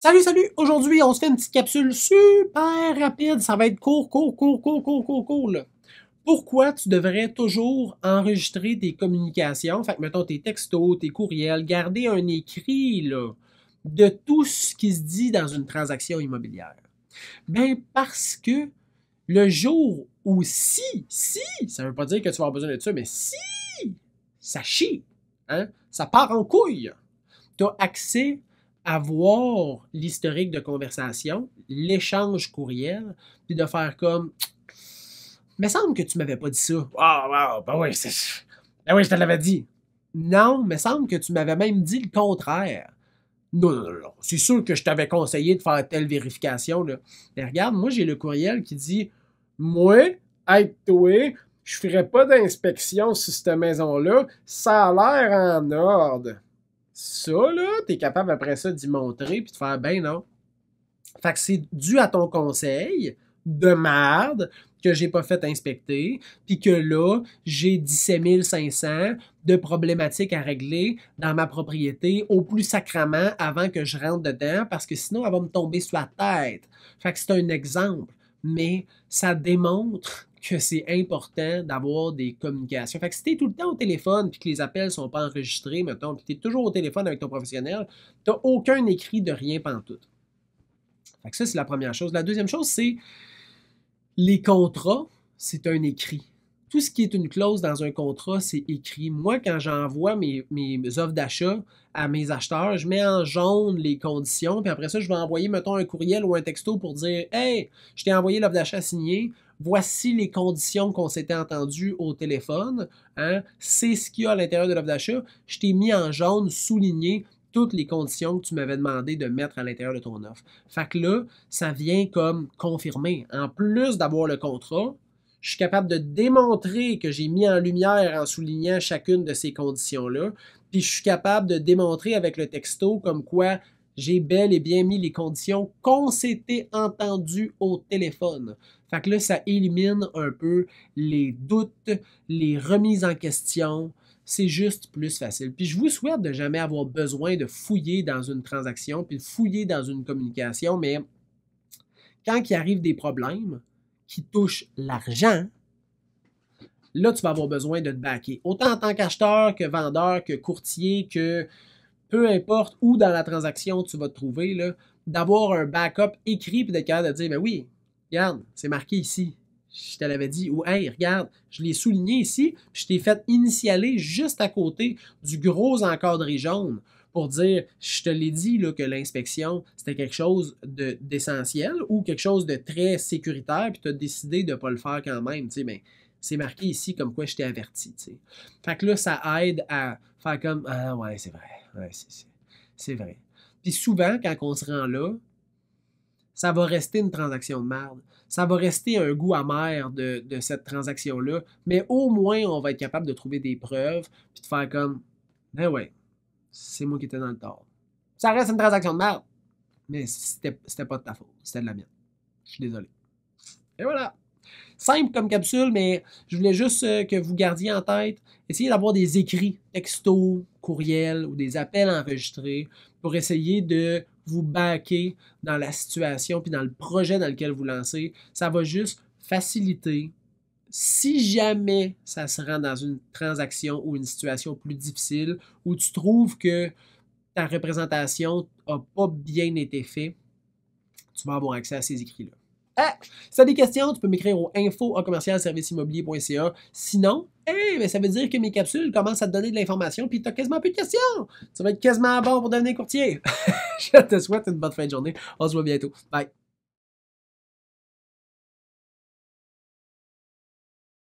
Salut, salut! Aujourd'hui, on se fait une petite capsule super rapide. Ça va être court, là. Pourquoi tu devrais toujours enregistrer tes communications? Fait que, mettons, tes textos, tes courriels, garder un écrit, là, de tout ce qui se dit dans une transaction immobilière. Ben, parce que le jour où si, ça veut pas dire que tu vas avoir besoin de ça, mais si ça chie, hein, ça part en couille, tu as accès à voir l'historique de conversation, l'échange courriel, puis de faire comme il me semble que tu m'avais pas dit ça. Ah, wow, ben oui, ben oui, je te l'avais dit. Non, il me semble que tu m'avais même dit le contraire. Non, non, non, non. C'est sûr que je t'avais conseillé de faire telle vérification, là. Mais regarde, moi, j'ai le courriel qui dit moi, être toi, je ferai pas d'inspection sur cette maison-là. Ça a l'air en ordre. Ça, là, t'es capable après ça d'y montrer puis de faire ben non. Fait que c'est dû à ton conseil de merde que j'ai pas fait inspecter, puis que là, j'ai 17 500 de problématiques à régler dans ma propriété au plus sacrament avant que je rentre dedans, parce que sinon, elle va me tomber sur la tête. Fait que c'est un exemple, mais ça démontre que c'est important d'avoir des communications. Fait que si t'es tout le temps au téléphone puis que les appels sont pas enregistrés, mettons, puis t'es toujours au téléphone avec ton professionnel, t'as aucun écrit de rien pantoute. Fait que ça, c'est la première chose. La deuxième chose, c'est les contrats, c'est un écrit. Tout ce qui est une clause dans un contrat, c'est écrit. Moi, quand j'envoie mes offres d'achat à mes acheteurs, je mets en jaune les conditions, puis après ça, je vais envoyer, mettons, un courriel ou un texto pour dire Hey, je t'ai envoyé l'offre d'achat signée, voici les conditions qu'on s'était entendues au téléphone, hein? C'est ce qu'il y a à l'intérieur de l'offre d'achat. Je t'ai mis en jaune, souligné, toutes les conditions que tu m'avais demandé de mettre à l'intérieur de ton offre. Fait que là, ça vient comme confirmer. En plus d'avoir le contrat, je suis capable de démontrer que j'ai mis en lumière en soulignant chacune de ces conditions-là. Puis je suis capable de démontrer avec le texto comme quoi j'ai bel et bien mis les conditions qu'on s'était entendues au téléphone. Fait que là, ça élimine un peu les doutes, les remises en question. C'est juste plus facile. Puis je vous souhaite de jamais avoir besoin de fouiller dans une transaction, puis de fouiller dans une communication, mais quand il arrive des problèmes qui touchent l'argent, là, tu vas avoir besoin de te backer. Autant en tant qu'acheteur, que vendeur, que courtier, que peu importe où dans la transaction tu vas te trouver, là, d'avoir un backup écrit puis d'être capable de dire, ben oui, regarde, c'est marqué ici. Je te l'avais dit. Ou, hey, regarde, je l'ai souligné ici, puis je t'ai fait initialer juste à côté du gros encadré jaune pour dire, je te l'ai dit là, que l'inspection, c'était quelque chose d'essentiel ou quelque chose de très sécuritaire, puis tu as décidé de ne pas le faire quand même. Tu sais, ben, c'est marqué ici comme quoi je t'ai averti. Tu sais. Fait que là, ça aide à faire comme, ah ouais, c'est vrai. Ouais, c'est vrai. Puis souvent, quand on se rend là, ça va rester une transaction de merde. Ça va rester un goût amer de cette transaction-là. Mais au moins, on va être capable de trouver des preuves puis de faire comme, ben ouais, c'est moi qui étais dans le tort. Ça reste une transaction de merde, mais c'était pas de ta faute. C'était de la mienne. Je suis désolé. Et voilà. Simple comme capsule, mais je voulais juste que vous gardiez en tête, essayez d'avoir des écrits, textos, courriels ou des appels enregistrés pour essayer de vous backer dans la situation puis dans le projet dans lequel vous lancez. Ça va juste faciliter. Si jamais ça se rend dans une transaction ou une situation plus difficile où tu trouves que ta représentation n'a pas bien été faite, tu vas avoir accès à ces écrits-là. Ah, si tu as des questions, tu peux m'écrire au info@serviceimmobilier.ca. Sinon, ben ça veut dire que mes capsules commencent à te donner de l'information puis tu n'as quasiment plus de questions. Ça va être quasiment bon pour devenir courtier. Je te souhaite une bonne fin de journée. On se voit bientôt. Bye.